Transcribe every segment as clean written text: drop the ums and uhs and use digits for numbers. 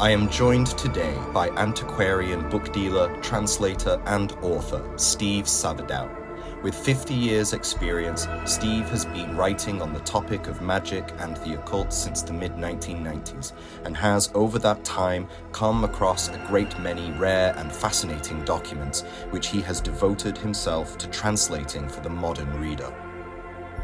I am joined today by antiquarian, book dealer, translator, and author Steve Savedow. With 50 years' experience, Steve has been writing on the topic of magic and the occult since the mid-1990s, and has, over that time, come across a great many rare and fascinating documents, which he has devoted himself to translating for the modern reader.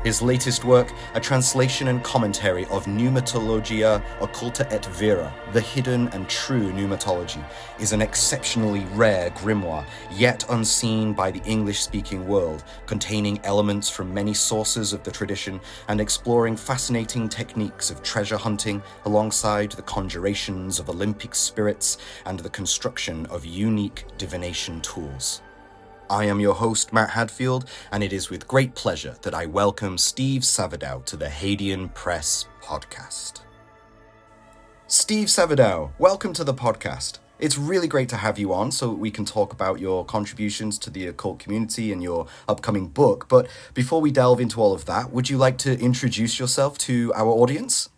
His latest work, a translation and commentary of Pneumatologia Occulta Et Vera, the Hidden and True Pneumatology, is an exceptionally rare grimoire, yet unseen by the English-speaking world, containing elements from many sources of the tradition and exploring fascinating techniques of treasure hunting alongside the conjurations of Olympic spirits and the construction of unique divination tools. I am your host, Matt Hadfield, and it is with great pleasure that I welcome Steve Savedow to the Hadean Press podcast. Steve Savedow, welcome to the podcast. It's really great to have you on so we can talk about your contributions to the occult community and your upcoming book. But before we delve into all of that, would you like to introduce yourself to our audience?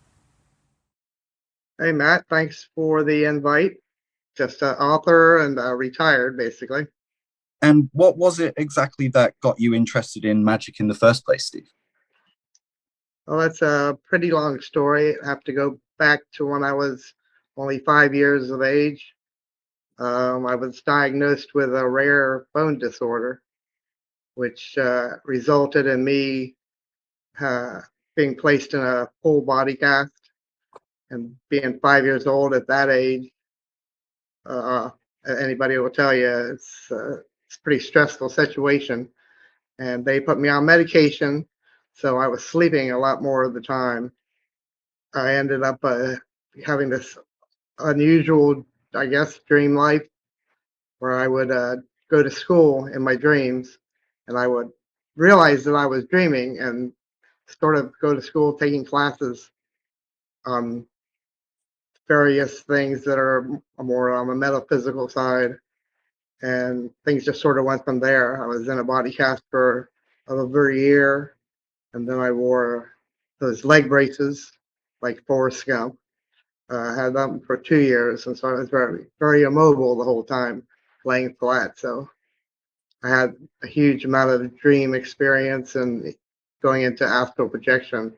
Hey, Matt, thanks for the invite. Just an author and retired, basically. And what was it exactly that got you interested in magic in the first place, Steve? Well, that's a pretty long story. I have to go back to when I was only 5 years of age. I was diagnosed with a rare bone disorder, which resulted in me being placed in a full body cast. And being 5 years old at that age, uh, anybody will tell you it's a pretty stressful situation. And they put me on medication, so I was sleeping a lot more of the time. I ended up having this unusual, I guess, dream life where I would go to school in my dreams, and I would realize that I was dreaming and sort of go to school taking classes on various things that are more on the metaphysical side, and things just sort of went from there. I was in a body cast for over a year, and then I wore those leg braces like Forrest Gump. Had them for 2 years, and so I was very, very immobile the whole time, laying flat. So I had a huge amount of dream experience and going into astral projection,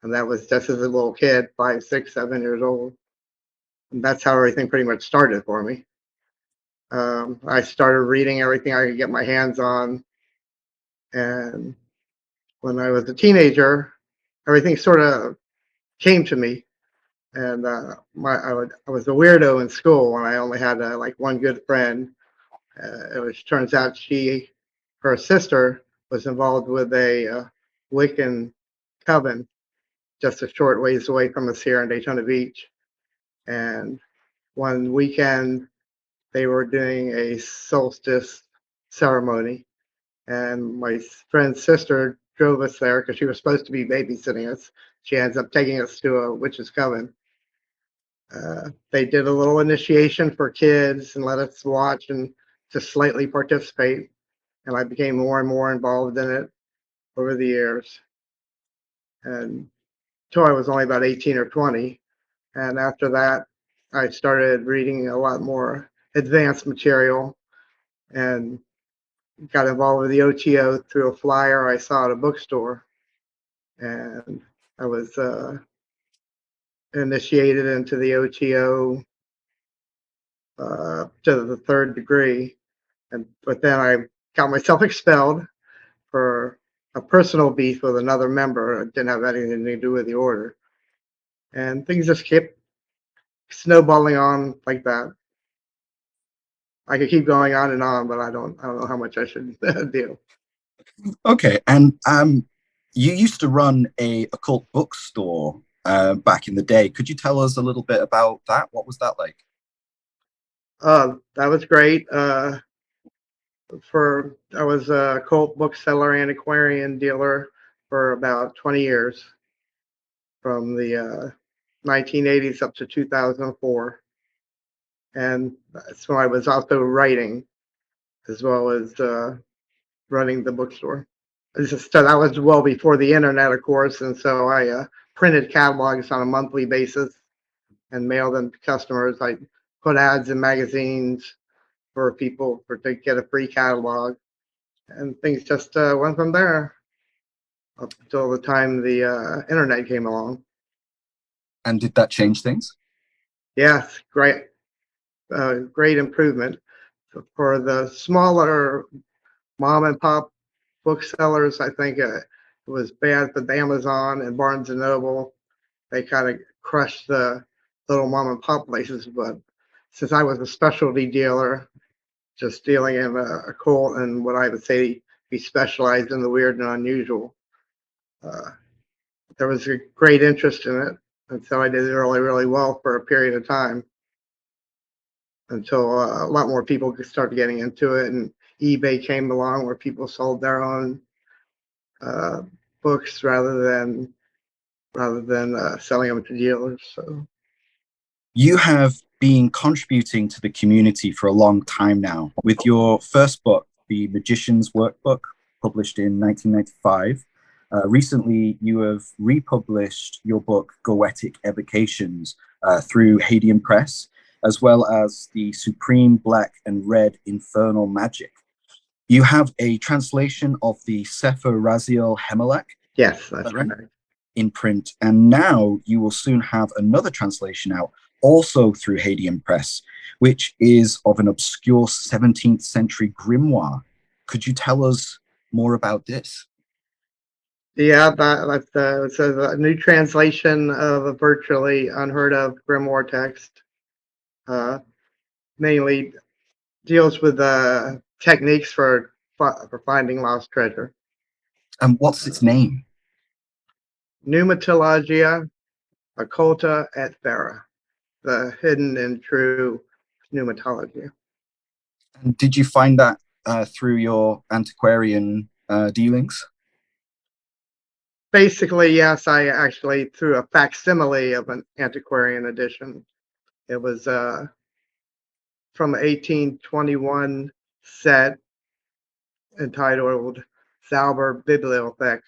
and that was just as a little kid, 5, 6, 7 years old. And that's how everything pretty much started for me. I started reading everything I could get my hands on, and when I was a teenager, everything sort of came to me. And I was a weirdo in school, and I only had like one good friend. Turns out her sister was involved with a Wiccan coven just a short ways away from us here in Daytona Beach. And one weekend they were doing a solstice ceremony, and my friend's sister drove us there because she was supposed to be babysitting us. She ends up taking us to a witch's coven. They did a little initiation for kids and let us watch and just slightly participate. And I became more and more involved in it over the years. And until I was only about 18 or 20. And after that, I started reading a lot more advanced material and got involved with the OTO through a flyer I saw at a bookstore. And I was initiated into the OTO to the third degree. But then I got myself expelled for a personal beef with another member. It didn't have anything to do with the order. And things just kept snowballing on like that. I could keep going on and on, but I don't know how much I should do. Okay, and you used to run a occult bookstore back in the day. Could you tell us a little bit about that? What was that like? That was great. I was a cult bookseller, antiquarian dealer for about 20 years, from the 1980s up to 2004, and so I was also writing as well as running the bookstore. That was well before the internet, of course, and so I printed catalogs on a monthly basis and mail them to customers. I put ads in magazines for people to get a free catalog, and things just went from there up until the time the internet came along. And did that change things? Yes, great improvement for the smaller mom and pop booksellers. I think it was bad for Amazon and Barnes and Noble. They kind of crushed the little mom and pop places. But since I was a specialty dealer, just dealing in occult and what I would say be specialized in the weird and unusual, uh, there was a great interest in it. And so I did really, really well for a period of time until a lot more people started getting into it. And eBay came along where people sold their own uh, books rather than selling them to dealers. So You have been contributing to the community for a long time now with your first book, The Magician's Workbook, published in 1995. Recently, you have republished your book, Goetic Evocations, through Hadean Press, as well as The Supreme Black and Red Infernal Magic. You have a translation of the Sefer Raziel Hemelech, yes, is that's that right? correct. In print, and now you will soon have another translation out, also through Hadean Press, which is of an obscure 17th century grimoire. Could you tell us more about this? Yeah, that's it's a new translation of a virtually unheard of grimoire text. Uh, Mainly deals with techniques for finding lost treasure. And what's its name? Pneumatologia Occulta Et Vera, the hidden and true pneumatology. And did you find that through your antiquarian dealings? Basically, yes, I actually threw a facsimile of an antiquarian edition. It was from 1821 set entitled Zauber Bibliothek,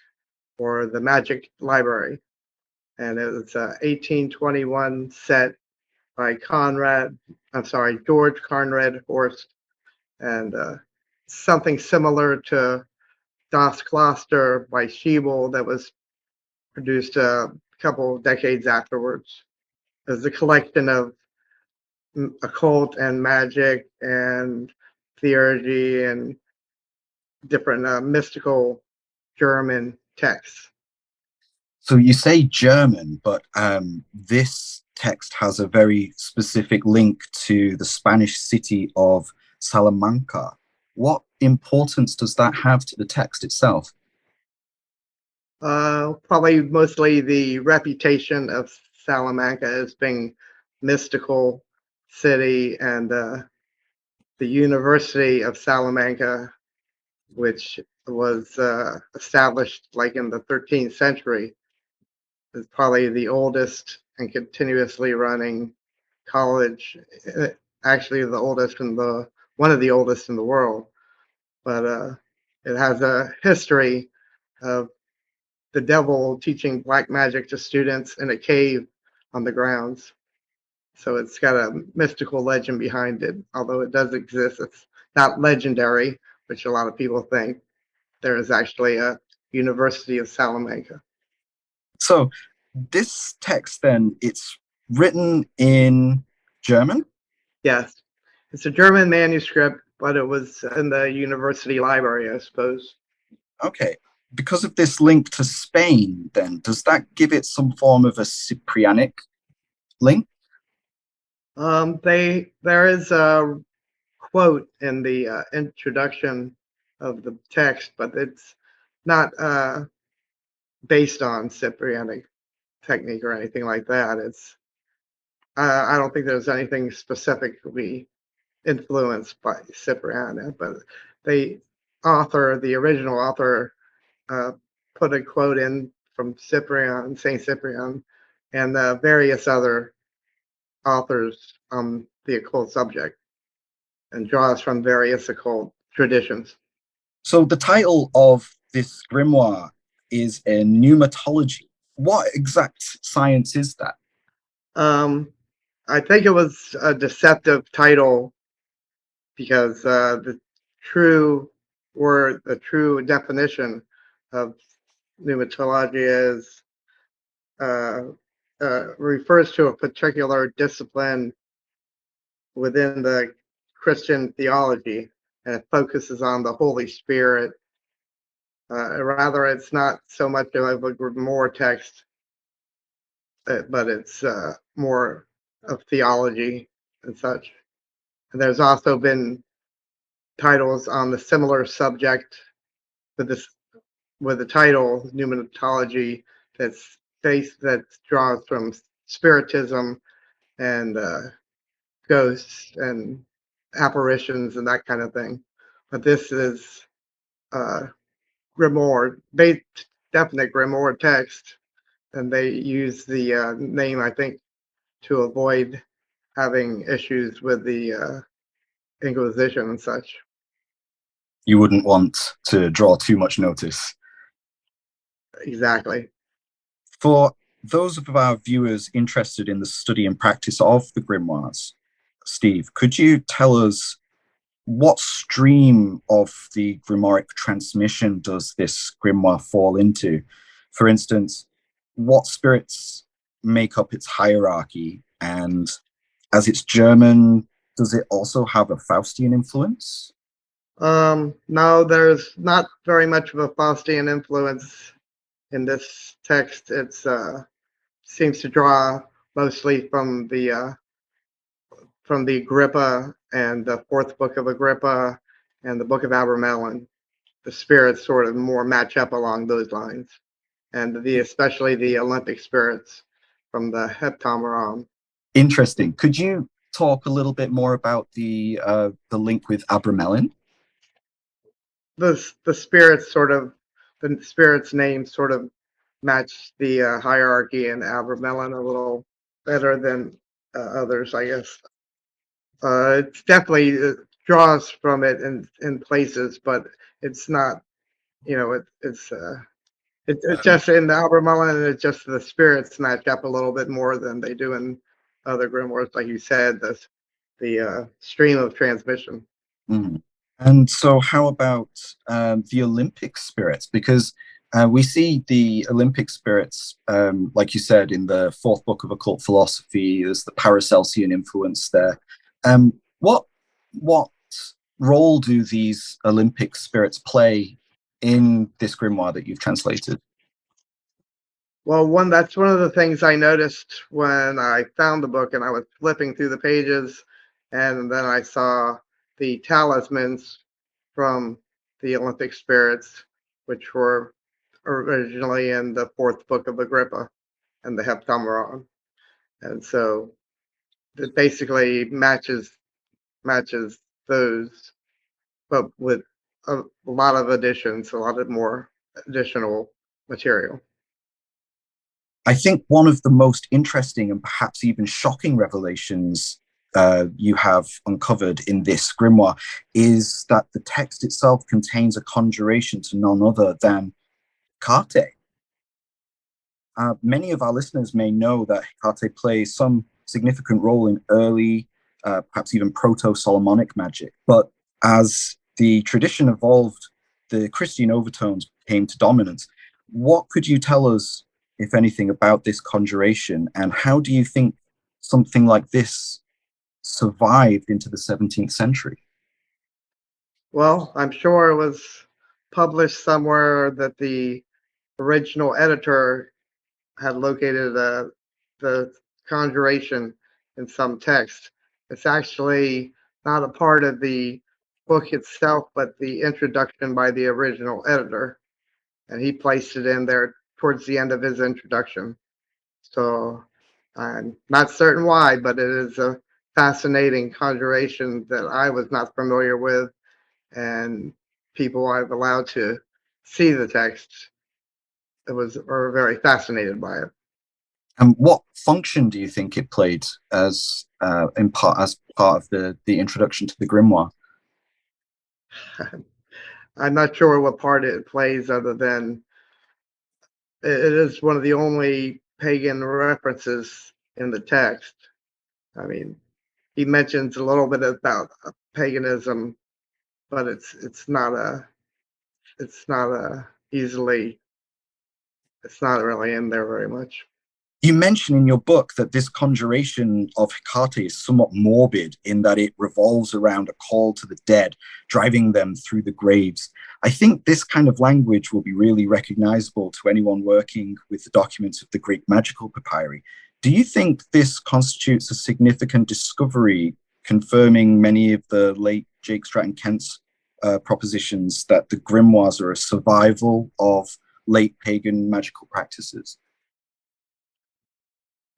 or the Magic Library. And it was 1821 set by George Conrad Horst, and something similar to Das Kloster by Schiebel that was produced a couple of decades afterwards. As a collection of occult and magic and theurgy and different mystical German texts. So you say German, but this text has a very specific link to the Spanish city of Salamanca. What importance does that have to the text itself? Probably mostly the reputation of Salamanca as being mystical city, and the University of Salamanca, which was established like in the 13th century, is probably the oldest and continuously running college. Actually, the oldest in the one of the oldest in the world, but it has a history of the devil teaching black magic to students in a cave on the grounds. So it's got a mystical legend behind it, although it does exist. It's not legendary, which a lot of people think. There is actually a University of Salamanca. So this text then, it's written in German. Yes, it's a German manuscript, but it was in the university library, I suppose. Okay. Because of this link to Spain, then, does that give it some form of a Cyprianic link? There is a quote in the introduction of the text, but it's not based on Cyprianic technique or anything like that. It's I don't think there's anything specifically influenced by Cyprian, but the original author, uh, put a quote in from Saint Cyprian, and various other authors on the occult subject, and draws from various occult traditions. So the title of this grimoire is a pneumatology. What exact science is that? Um, I think it was a deceptive title because the true the true definition of pneumatology is uh, refers to a particular discipline within the Christian theology, and it focuses on the Holy Spirit. Rather, it's not so much of a Grimoire text, but it's more of theology and such. And there's also been titles on the similar subject with this with the title Pneumatology that draws from spiritism and ghosts and apparitions and that kind of thing. But this is uh, Grimoire, definite Grimoire text, and they use the name, I think, to avoid having issues with the Inquisition and such. You wouldn't want to draw too much notice. Exactly. For those of our viewers interested in the study and practice of the grimoires, Steve, could you tell us what stream of the grimoire transmission does this grimoire fall into? For instance, what spirits make up its hierarchy? And as it's German, does it also have a Faustian influence? No, there's not very much of a Faustian influence in this text. It's seems to draw mostly from the Agrippa and the fourth book of Agrippa and the book of Abramelin. The spirits sort of more match up along those lines, and the especially the Olympic spirits from the Heptameron. Interesting. Could you talk a little bit more about the link with Abramelin? The spirits sort of the spirits names sort of match the hierarchy in Abramelin a little better than others, I guess. It's definitely draws from it in places, but it's not. You know, it's just in the Albermelin, it's just the spirits match up a little bit more than they do in other grimoires, like you said. The stream of transmission. Mhm. And so, how about the Olympic spirits? Because we see the Olympic spirits, like you said, in the fourth book of occult philosophy. There's the Paracelsian influence there. What role do these Olympic spirits play in this grimoire that you've translated? Well, that's one of the things I noticed when I found the book and I was flipping through the pages, and then I saw the talismans from the Olympic spirits, which were originally in the fourth book of Agrippa and the Heptameron, and so it basically matches those, but with a lot of additions, a lot of more additional material. I think one of the most interesting and perhaps even shocking revelations you have uncovered in this grimoire is that the text itself contains a conjuration to none other than Hecate. Many of our listeners may know that Hecate plays some significant role in early, perhaps even proto Solomonic magic. But as the tradition evolved, the Christian overtones came to dominance. What could you tell us, if anything, about this conjuration, and how do you think something like this survived into the 17th century? Well, I'm sure it was published somewhere that the original editor had located the conjuration in some text. It's actually not a part of the book itself, but the introduction by the original editor, and he placed it in there towards the end of his introduction. So I'm not certain why, but it is a fascinating conjuration that I was not familiar with, and people I've allowed to see the text were very fascinated by it. And what function do you think it played as as part of the introduction to the grimoire? I'm not sure what part it plays, other than it is one of the only pagan references in the text. I mean, he mentions a little bit about paganism, but it's not a easily it's not really in there very much. You mention in your book that this conjuration of Hecate is somewhat morbid in that it revolves around a call to the dead, driving them through the graves. I think this kind of language will be really recognizable to anyone working with the documents of the Greek magical papyri. Do you think this constitutes a significant discovery, confirming many of the late Jake Stratton Kent's propositions that the grimoires are a survival of late pagan magical practices?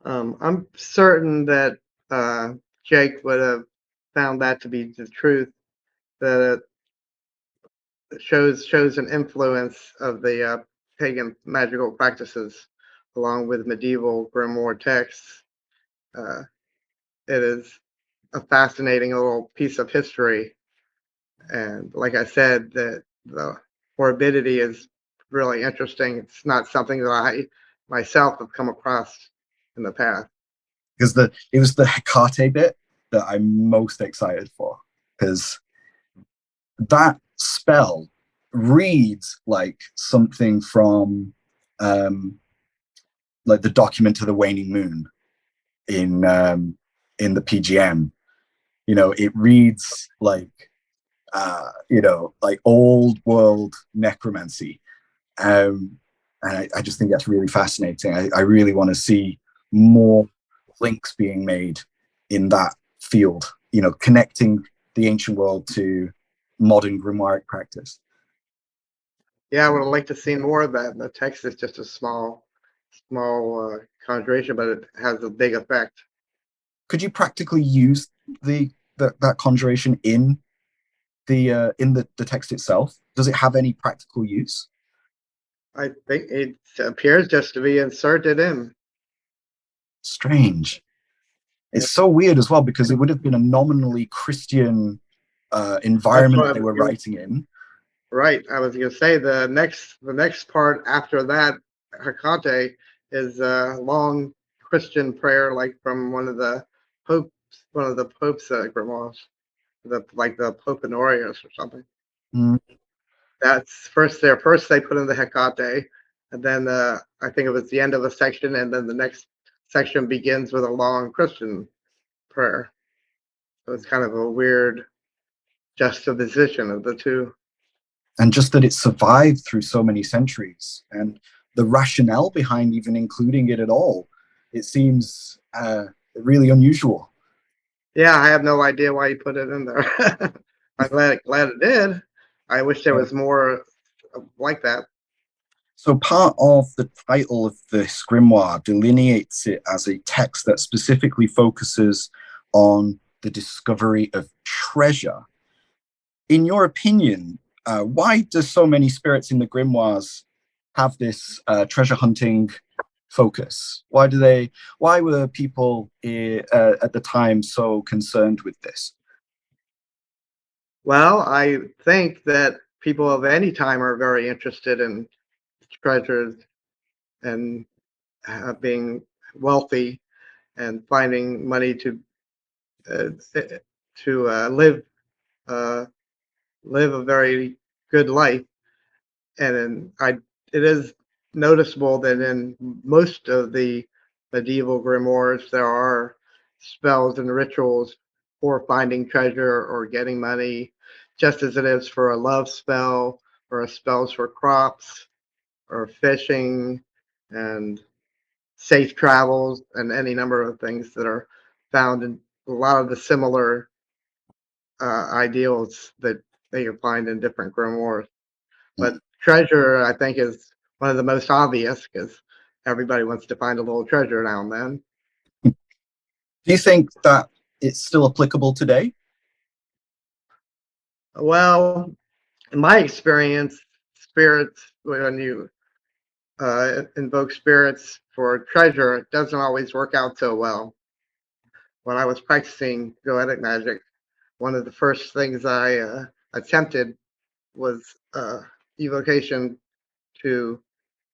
I'm certain that uh, Jake would have found that to be the truth. That it shows an influence of the pagan magical practices, along with medieval grimoire texts. Uh, it is a fascinating little piece of history, and like I said, the morbidity is really interesting. It's not something that I myself have come across in the past. Because it was the Hecate bit that I'm most excited for, because that spell reads like something from um, like the document of the waning moon in the PGM. You know, it reads like like old world necromancy. And I just think that's really fascinating. I really want to see more links being made in that field, connecting the ancient world to modern grimoire practice. Yeah, I would have liked to see more of that. The text is just a small conjuration, but it has a big effect. Could you practically use that conjuration in the text itself? Does it have any practical use? I think it appears just to be inserted in. Strange. Yeah, It's so weird as well because it would have been a nominally Christian that's environment what that I they was were going. writing in. Right, I was going to say the next part after that Hecate is a long Christian prayer, like from popes, one of the popes' grimoires, like the Pope Honorius or something. Mm. That's first there. First they put in the Hecate, and then I think it was the end of a section, and then the next section begins with a long Christian prayer. So it's kind of a weird juxtaposition of the two. And just that it survived through so many centuries and the rationale behind even including it at all, it seems really unusual. Yeah, I have no idea why you put it in there. I'm glad it did. I wish there Right. was more like that. So part of the title of this grimoire delineates it as a text that specifically focuses on the discovery of treasure. In your opinion, why does so many spirits in the grimoires have this treasure hunting focus? Why were people at the time so concerned with this? Well, I think that people of any time are very interested in treasures and being wealthy and finding money uh, uh, live a very good life. And it is noticeable that in most of the medieval grimoires there are spells and rituals for finding treasure or getting money, just as it is for a love spell or a spells for crops or fishing and safe travels and any number of things that are found in a lot of the similar ideals that you find in different grimoires. But treasure, I think, is one of the most obvious because everybody wants to find a little treasure now and then. Do you think that it's still applicable today? Well, in my experience, spirits, when you invoke spirits for treasure, it doesn't always work out so well. When I was practicing goetic magic, one of the first things I attempted was evocation to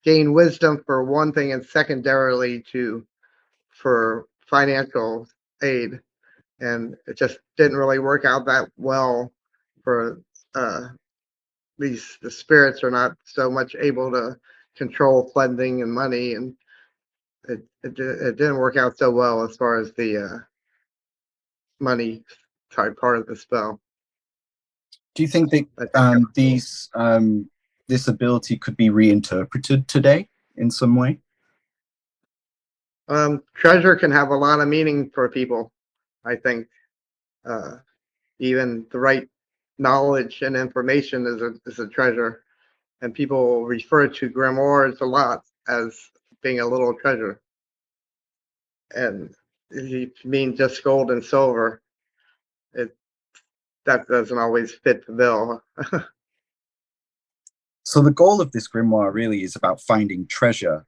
gain wisdom for one thing, and secondarily to for financial aid, and it just didn't really work out that well for the spirits are not so much able to control funding and money, and it didn't work out so well as far as the money type part of the spell. Do you think that this ability could be reinterpreted today in some way? Treasure can have a lot of meaning for people. I think even the right knowledge and information is a treasure, and people refer to grimoires a lot as being a little treasure. And if you mean just gold and silver, it that doesn't always fit the bill. So the goal of this grimoire really is about finding treasure.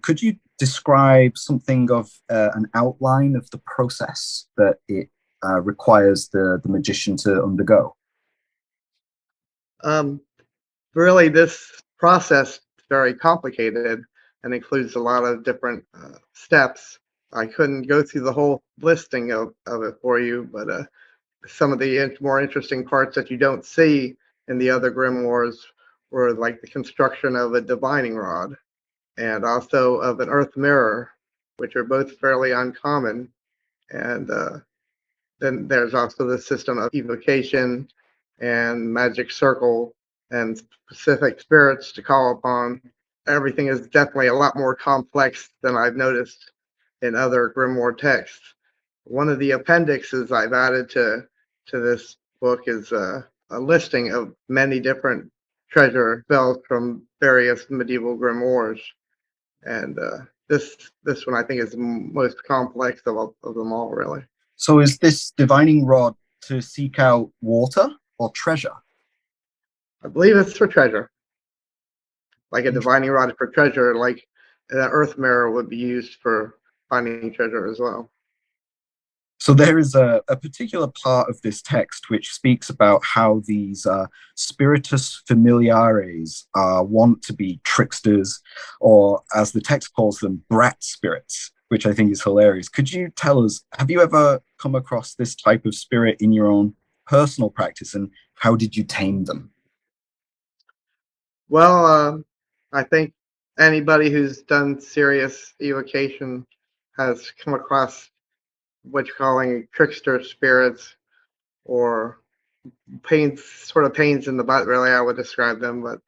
Could you describe something of an outline of the process that it requires the magician to undergo? um, Really, this process is very complicated and includes a lot of different steps. I couldn't go through the whole listing of it for you, but some of the more interesting parts that you don't see in the other grimoires were like the construction of a divining rod and also of an earth mirror, which are both fairly uncommon. And then there's also the system of evocation and magic circle and specific spirits to call upon. Everything is definitely a lot more complex than I've noticed in other grimoire texts. One of the appendixes I've added to this book is a listing of many different treasure spells from various medieval grimoires, and this one I think is the most complex of them all, really. So is this divining rod to seek out water or treasure? I believe it's for treasure, like a divining rod for treasure, like an earth mirror would be used for finding treasure as well. So there is a particular part of this text which speaks about how these spiritus familiares want to be tricksters, or as the text calls them, brat spirits, which I think is hilarious. Could you tell us, have you ever come across this type of spirit in your own personal practice, and how did you tame them? Well, I think anybody who's done serious evocation has come across what you're calling trickster spirits or pains in the butt. Really, I would describe them, but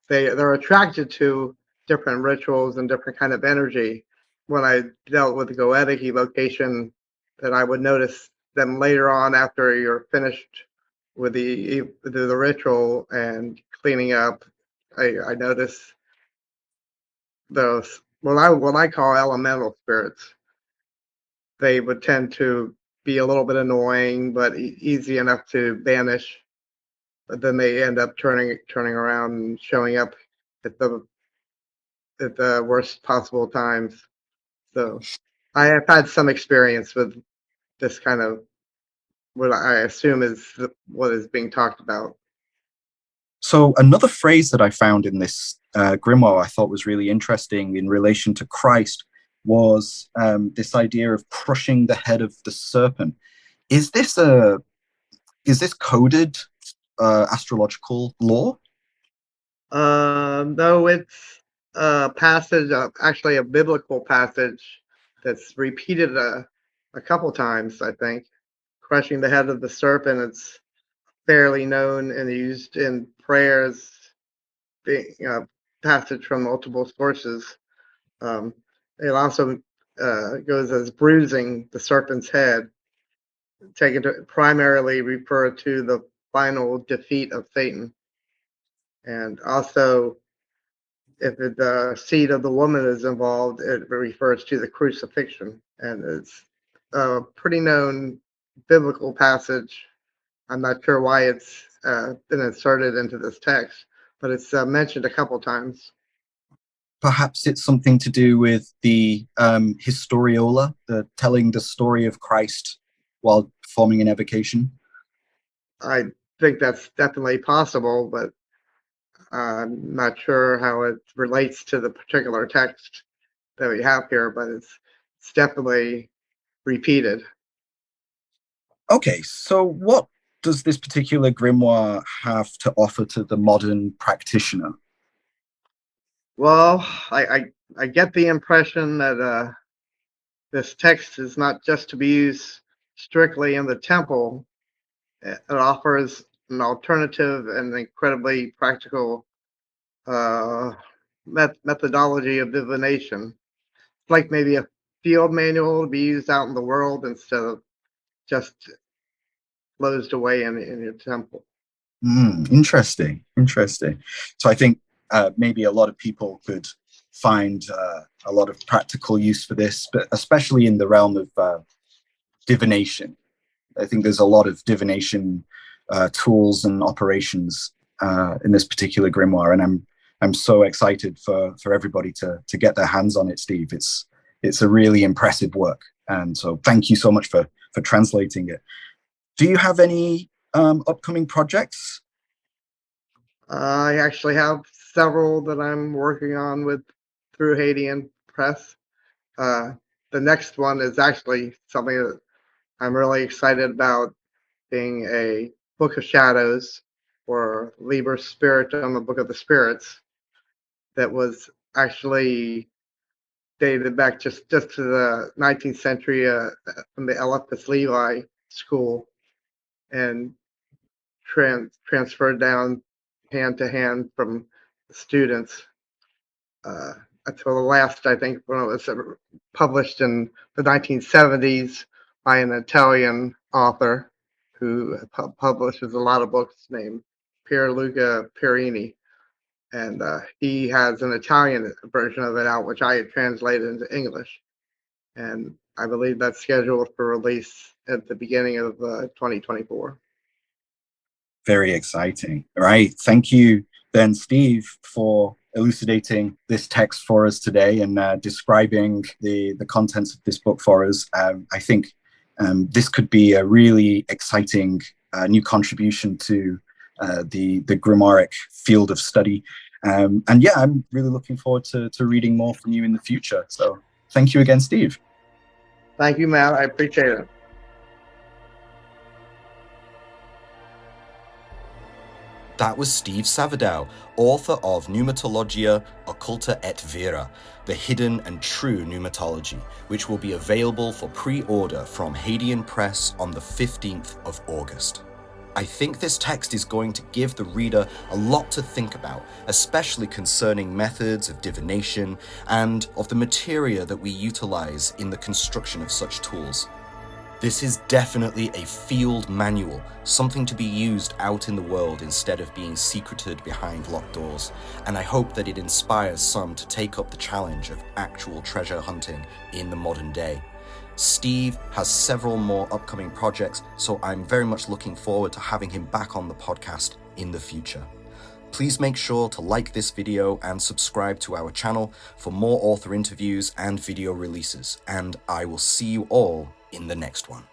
they're attracted to different rituals and different kind of energy. When I dealt with the goetic evocation, that I would notice them later on after you're finished with the ritual and cleaning up. I notice those what I call elemental spirits. They would tend to be a little bit annoying, but easy enough to banish. But then they end up turning around and showing up at the worst possible times. So I have had some experience with this kind of what I assume is what is being talked about. So another phrase that I found in this grimoire I thought was really interesting in relation to Christ was this idea of crushing the head of the serpent. Is this coded astrological lore? No, it's a passage, actually a biblical passage that's repeated a couple times, I think. Crushing the head of the serpent, it's fairly known and used in prayers, being a passage from multiple sources. Um, it also goes as bruising the serpent's head, taken to primarily refer to the final defeat of Satan. And also, if the seed of the woman is involved, it refers to the crucifixion. And it's a pretty known biblical passage. I'm not sure why it's been inserted into this text, but it's mentioned a couple times. Perhaps it's something to do with the historiola, the telling the story of Christ while performing an evocation. I think that's definitely possible, but I'm not sure how it relates to the particular text that we have here, but it's definitely repeated. Okay, so what does this particular grimoire have to offer to the modern practitioner? Well, I get the impression that this text is not just to be used strictly in the temple. It offers an alternative and incredibly practical uh, methodology of divination. It's like maybe a field manual to be used out in the world instead of just closed away in your temple. Interesting, interesting. So I think maybe a lot of people could find a lot of practical use for this, but especially in the realm of divination. I think there's a lot of divination tools and operations in this particular grimoire, and I'm so excited for everybody to get their hands on it, Steve. It's a really impressive work, and so thank you so much for translating it. Do you have any upcoming projects? I actually have several that I'm working on with through Hadean Press. Uh, the next one is actually something that I'm really excited about, being a Book of Shadows or Liber Spiritum, the Book of the Spirits, that was actually dated back just to the 19th century from the Eliphas Levi school and transferred down hand to hand from students until the last, I think, when it was published in the 1970s by an Italian author who publishes a lot of books named Pierluca Perini. And he has an Italian version of it out, which I had translated into English. And I believe that's scheduled for release at the beginning of 2024. Very exciting. All right. Thank you, then, Steve, for elucidating this text for us today and describing the contents of this book for us. I think this could be a really exciting new contribution to the Grimoire field of study. And yeah, I'm really looking forward to reading more from you in the future. So thank you again, Steve. Thank you, Matt. I appreciate it. That was Steve Savedow, author of Pneumatologia Occulta Et Vera, the Hidden and True Pneumatology, which will be available for pre-order from Hadean Press on the 15th of August. I think this text is going to give the reader a lot to think about, especially concerning methods of divination and of the materia that we utilize in the construction of such tools. This is definitely a field manual, something to be used out in the world instead of being secreted behind locked doors, and I hope that it inspires some to take up the challenge of actual treasure hunting in the modern day. Steve has several more upcoming projects, so I'm very much looking forward to having him back on the podcast in the future. Please make sure to like this video and subscribe to our channel for more author interviews and video releases, and I will see you all in the next one.